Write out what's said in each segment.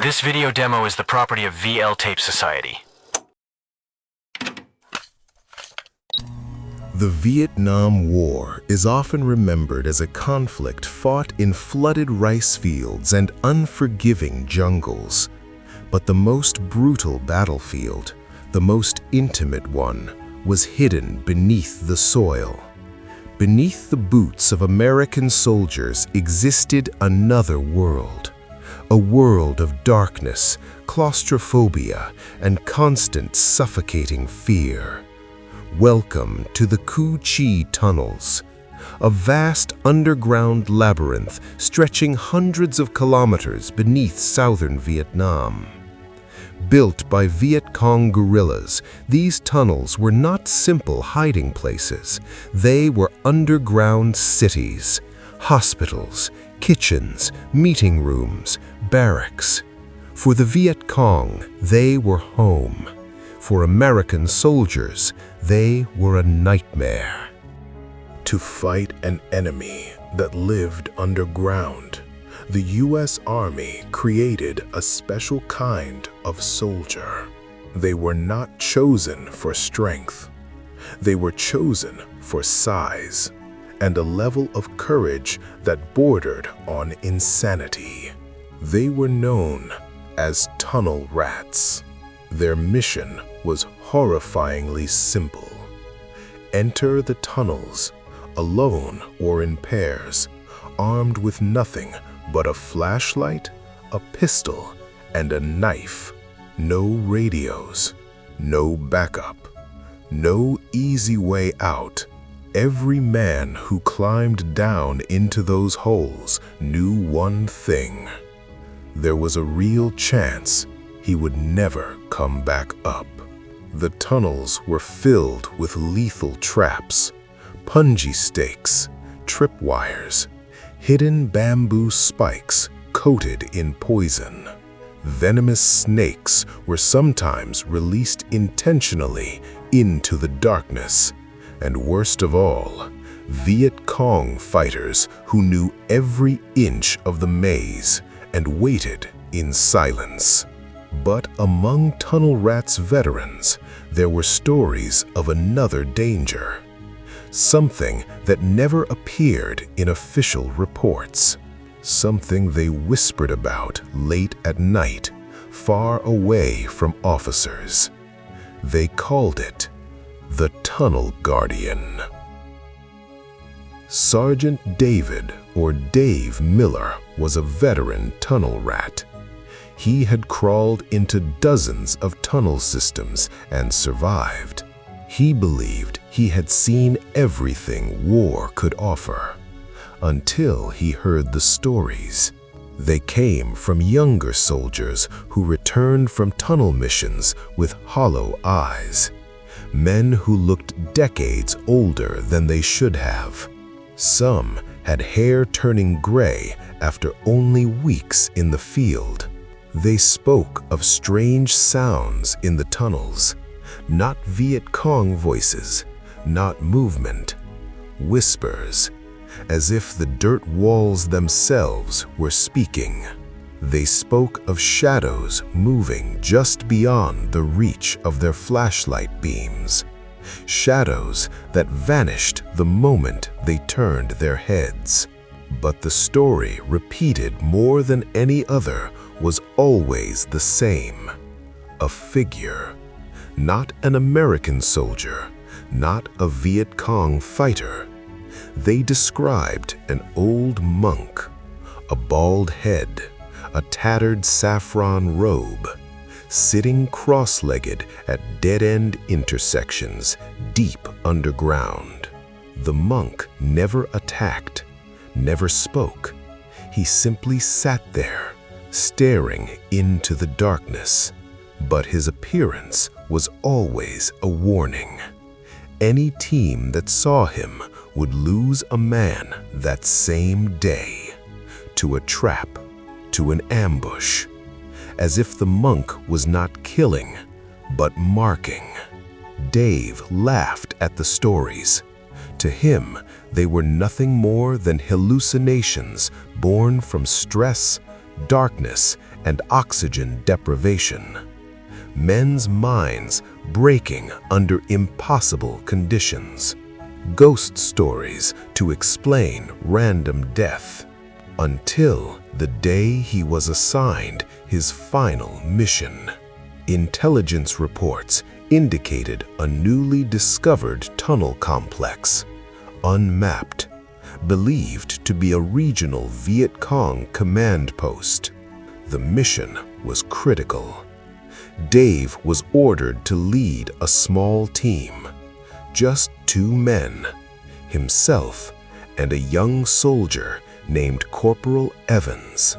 This video demo is the property of VL Tape Society. The Vietnam War is often remembered as a conflict fought in flooded rice fields and unforgiving jungles. But the most brutal battlefield, the most intimate one, was hidden beneath the soil. Beneath the boots of American soldiers existed another world. A world of darkness, claustrophobia, and constant suffocating fear. Welcome to the Cu Chi Tunnels, a vast underground labyrinth stretching hundreds of kilometers beneath southern Vietnam. Built by Viet Cong guerrillas, these tunnels were not simple hiding places. They were underground cities, hospitals, kitchens, meeting rooms, barracks. For the Viet Cong, they were home. For American soldiers, they were a nightmare. To fight an enemy that lived underground, the U.S. Army created a special kind of soldier. They were not chosen for strength. They were chosen for size and a level of courage that bordered on insanity. They were known as tunnel rats. Their mission was horrifyingly simple. Enter the tunnels, alone or in pairs, armed with nothing but a flashlight, a pistol, and a knife. No radios, no backup, no easy way out. Every man who climbed down into those holes knew one thing. There was a real chance he would never come back up. The tunnels were filled with lethal traps, punji stakes, tripwires, hidden bamboo spikes coated in poison. Venomous snakes were sometimes released intentionally into the darkness. And worst of all, Viet Cong fighters who knew every inch of the maze and waited in silence. But among Tunnel Rats veterans, there were stories of another danger. Something that never appeared in official reports. Something they whispered about late at night, far away from officers. They called it the Tunnel Guardian. Sergeant David, or Dave Miller, was a veteran tunnel rat. He had crawled into dozens of tunnel systems and survived. He believed he had seen everything war could offer, until he heard the stories. They came from younger soldiers who returned from tunnel missions with hollow eyes. Men who looked decades older than they should have. Some had hair turning gray after only weeks in the field. They spoke of strange sounds in the tunnels, not Viet Cong voices, not movement, whispers, as if the dirt walls themselves were speaking. They spoke of shadows moving just beyond the reach of their flashlight beams. Shadows that vanished the moment they turned their heads. But the story, repeated more than any other, was always the same. A figure. Not an American soldier, not a Viet Cong fighter. They described an old monk, a bald head, a tattered saffron robe, sitting cross-legged at dead-end intersections deep underground. The monk never attacked, never spoke. He simply sat there, staring into the darkness. But his appearance was always a warning. Any team that saw him would lose a man that same day, to a trap, to an ambush, as if the monk was not killing, but marking. Dave laughed at the stories. To him, they were nothing more than hallucinations born from stress, darkness, and oxygen deprivation. Men's minds breaking under impossible conditions. Ghost stories to explain random death, until the day he was assigned his final mission. Intelligence reports indicated a newly discovered tunnel complex, unmapped, believed to be a regional Viet Cong command post. The mission was critical. Dave was ordered to lead a small team, just 2 men, himself and a young soldier named Corporal Evans.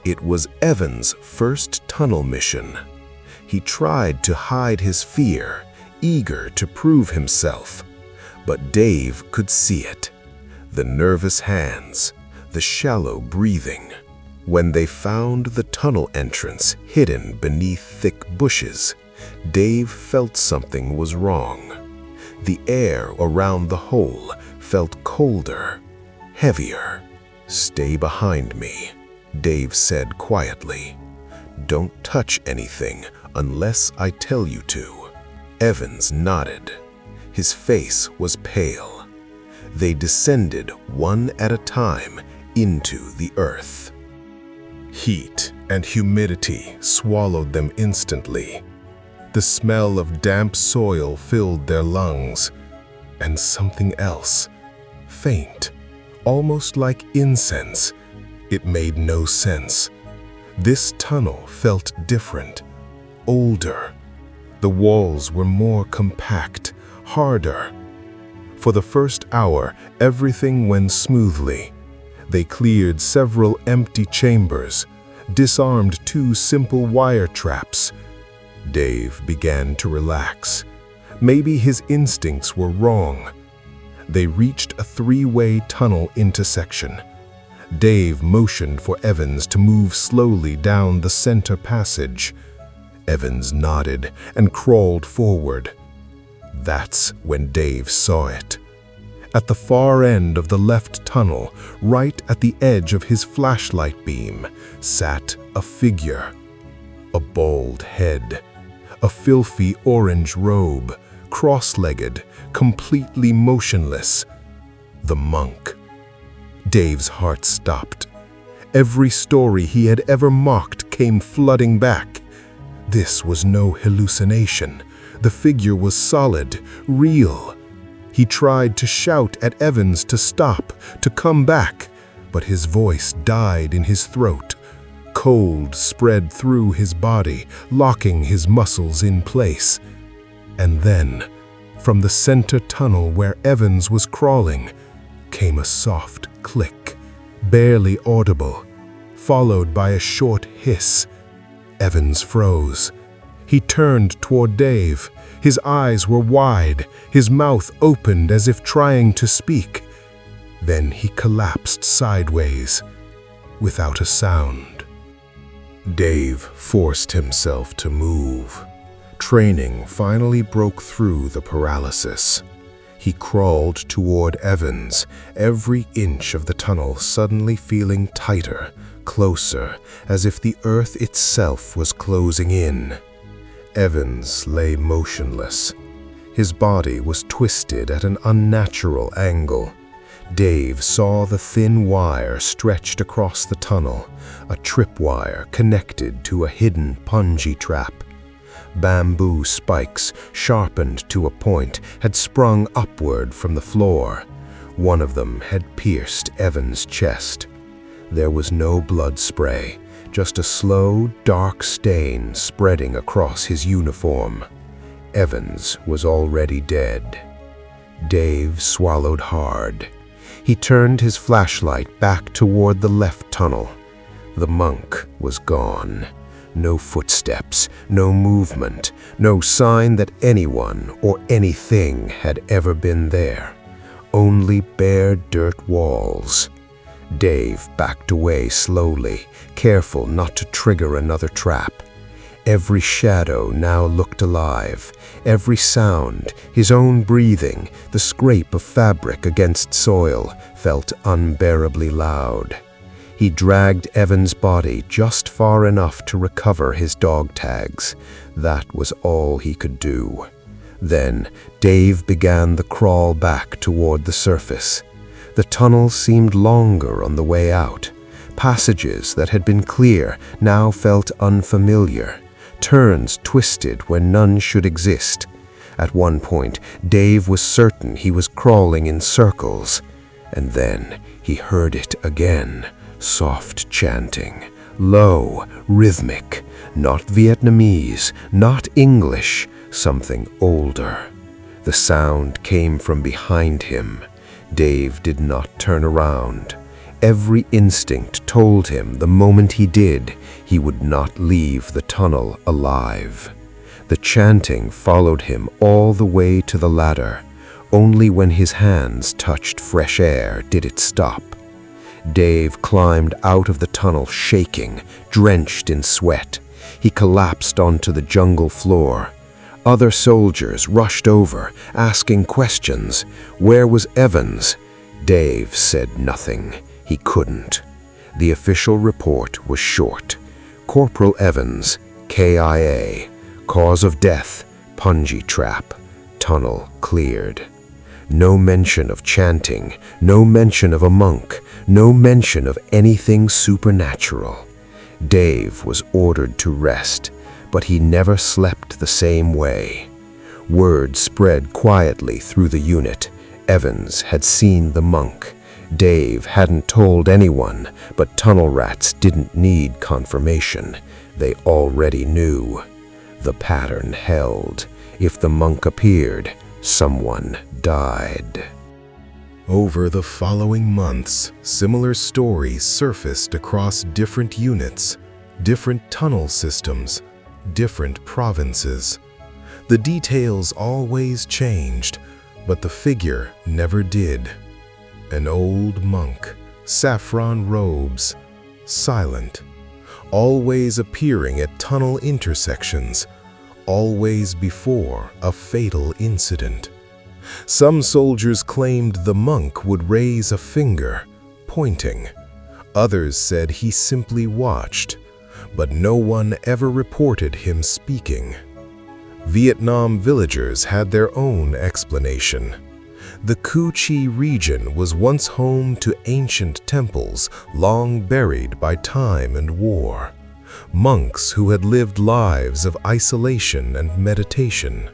It was Evans' first tunnel mission. He tried to hide his fear, eager to prove himself, but Dave could see it. The nervous hands, the shallow breathing. When they found the tunnel entrance hidden beneath thick bushes, Dave felt something was wrong. The air around the hole felt colder, heavier. "Stay behind me," Dave said quietly. "Don't touch anything unless I tell you to." Evans nodded. His face was pale. They descended one at a time into the earth. Heat and humidity swallowed them instantly. The smell of damp soil filled their lungs, and something else, faint, almost like incense. It made no sense. This tunnel felt different, older. The walls were more compact, harder. For the first hour, everything went smoothly. They cleared several empty chambers, disarmed 2 simple wire traps. Dave began to relax. Maybe his instincts were wrong. They reached a 3-way tunnel intersection. Dave motioned for Evans to move slowly down the center passage. Evans nodded and crawled forward. That's when Dave saw it. At the far end of the left tunnel, right at the edge of his flashlight beam, sat a figure. A bald head, a filthy orange robe, cross-legged, completely motionless. The monk. Dave's heart stopped. Every story he had ever mocked came flooding back. This was no hallucination. The figure was solid, real. He tried to shout at Evans to stop, to come back, but his voice died in his throat. Cold spread through his body, locking his muscles in place. And then, from the center tunnel where Evans was crawling, came a soft click, barely audible, followed by a short hiss. Evans froze. He turned toward Dave. His eyes were wide, his mouth opened as if trying to speak. Then he collapsed sideways, without a sound. Dave forced himself to move. Training finally broke through the paralysis. He crawled toward Evans, every inch of the tunnel suddenly feeling tighter, closer, as if the earth itself was closing in. Evans lay motionless. His body was twisted at an unnatural angle. Dave saw the thin wire stretched across the tunnel, a tripwire connected to a hidden punji trap. Bamboo spikes, sharpened to a point, had sprung upward from the floor. One of them had pierced Evans' chest. There was no blood spray, just a slow, dark stain spreading across his uniform. Evans was already dead. Dave swallowed hard. He turned his flashlight back toward the left tunnel. The monk was gone. No footsteps, no movement, no sign that anyone or anything had ever been there. Only bare dirt walls. Dave backed away slowly, careful not to trigger another trap. Every shadow now looked alive. Every sound, his own breathing, the scrape of fabric against soil, felt unbearably loud. He dragged Evan's body just far enough to recover his dog tags. That was all he could do. Then Dave began the crawl back toward the surface. The tunnel seemed longer on the way out. Passages that had been clear now felt unfamiliar. Turns twisted when none should exist. At one point, Dave was certain he was crawling in circles. And then he heard it again. Soft chanting. Low, rhythmic. Not Vietnamese, not English. Something older. The sound came from behind him. Dave did not turn around. Every instinct told him the moment he did, he would not leave the tunnel alive. The chanting followed him all the way to the ladder. Only when his hands touched fresh air did it stop. Dave climbed out of the tunnel shaking, drenched in sweat. He collapsed onto the jungle floor. Other soldiers rushed over, asking questions. Where was Evans? Dave said nothing. He couldn't. The official report was short. Corporal Evans, KIA. Cause of death, punji trap. Tunnel cleared. No mention of chanting, no mention of a monk, no mention of anything supernatural. Dave was ordered to rest, but he never slept the same way. Word spread quietly through the unit. Evans had seen the monk. Dave hadn't told anyone, but tunnel rats didn't need confirmation. They already knew. The pattern held. If the monk appeared, someone died. Over the following months, similar stories surfaced across different units, different tunnel systems, different provinces. The details always changed, but the figure never did. An old monk, saffron robes, silent, always appearing at tunnel intersections, always before a fatal incident. Some soldiers claimed the monk would raise a finger, pointing. Others said he simply watched, but no one ever reported him speaking. Vietnam villagers had their own explanation. The Cu Chi region was once home to ancient temples long buried by time and war. Monks who had lived lives of isolation and meditation.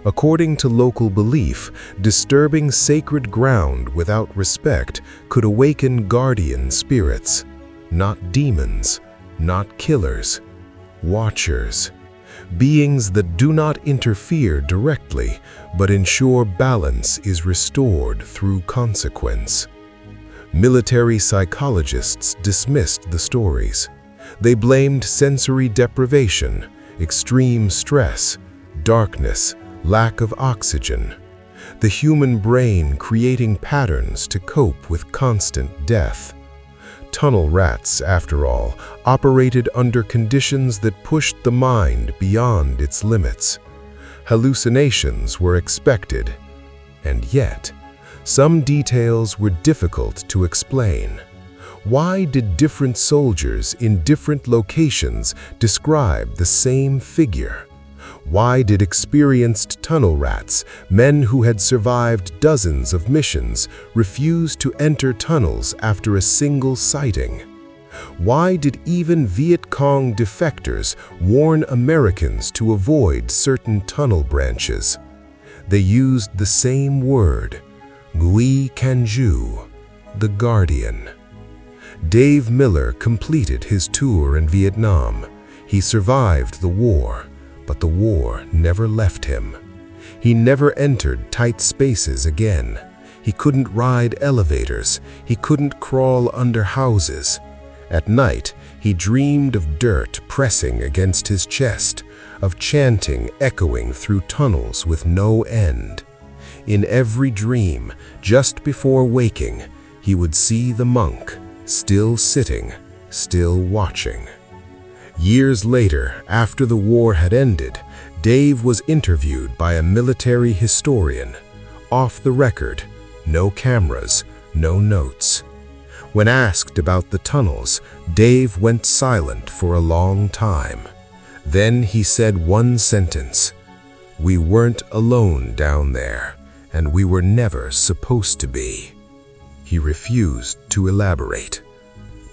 According to local belief, disturbing sacred ground without respect could awaken guardian spirits. Not demons, not killers, watchers. Beings that do not interfere directly, but ensure balance is restored through consequence. Military psychologists dismissed the stories. They blamed sensory deprivation, extreme stress, darkness, lack of oxygen. The human brain creating patterns to cope with constant death. Tunnel rats, after all, operated under conditions that pushed the mind beyond its limits. Hallucinations were expected, and yet, some details were difficult to explain. Why did different soldiers in different locations describe the same figure? Why did experienced tunnel rats, men who had survived dozens of missions, refuse to enter tunnels after a single sighting? Why did even Viet Cong defectors warn Americans to avoid certain tunnel branches? They used the same word, Nguy Canju, the Guardian. Dave Miller completed his tour in Vietnam. He survived the war, but the war never left him. He never entered tight spaces again. He couldn't ride elevators. He couldn't crawl under houses. At night, he dreamed of dirt pressing against his chest, of chanting echoing through tunnels with no end. In every dream, just before waking, he would see the monk, still sitting, still watching. Years later, after the war had ended, Dave was interviewed by a military historian. Off the record, no cameras, no notes. When asked about the tunnels, Dave went silent for a long time. Then he said one sentence: "We weren't alone down there, and we were never supposed to be." He refused to elaborate.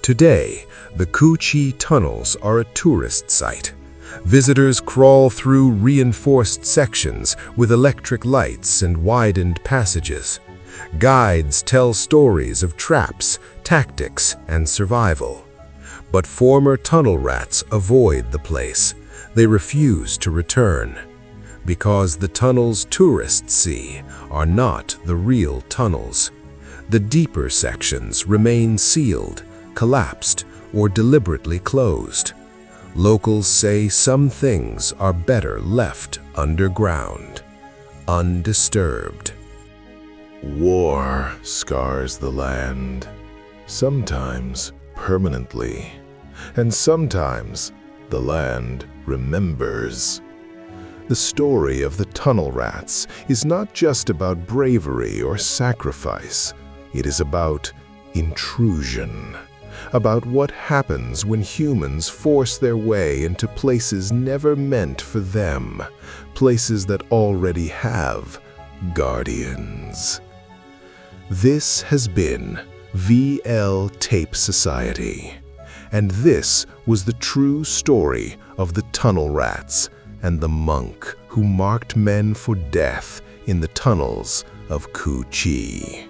Today, the Cu Chi tunnels are a tourist site. Visitors crawl through reinforced sections with electric lights and widened passages. Guides tell stories of traps, tactics, and survival. But former tunnel rats avoid the place. They refuse to return, because the tunnels tourists see are not the real tunnels. The deeper sections remain sealed, collapsed, or deliberately closed. Locals say some things are better left underground, undisturbed. War scars the land, sometimes permanently, and sometimes the land remembers. The story of the tunnel rats is not just about bravery or sacrifice. It is about intrusion, about what happens when humans force their way into places never meant for them, places that already have guardians. This has been VL Tape Society, and this was the true story of the tunnel rats and the monk who marked men for death in the tunnels of Cu Chi.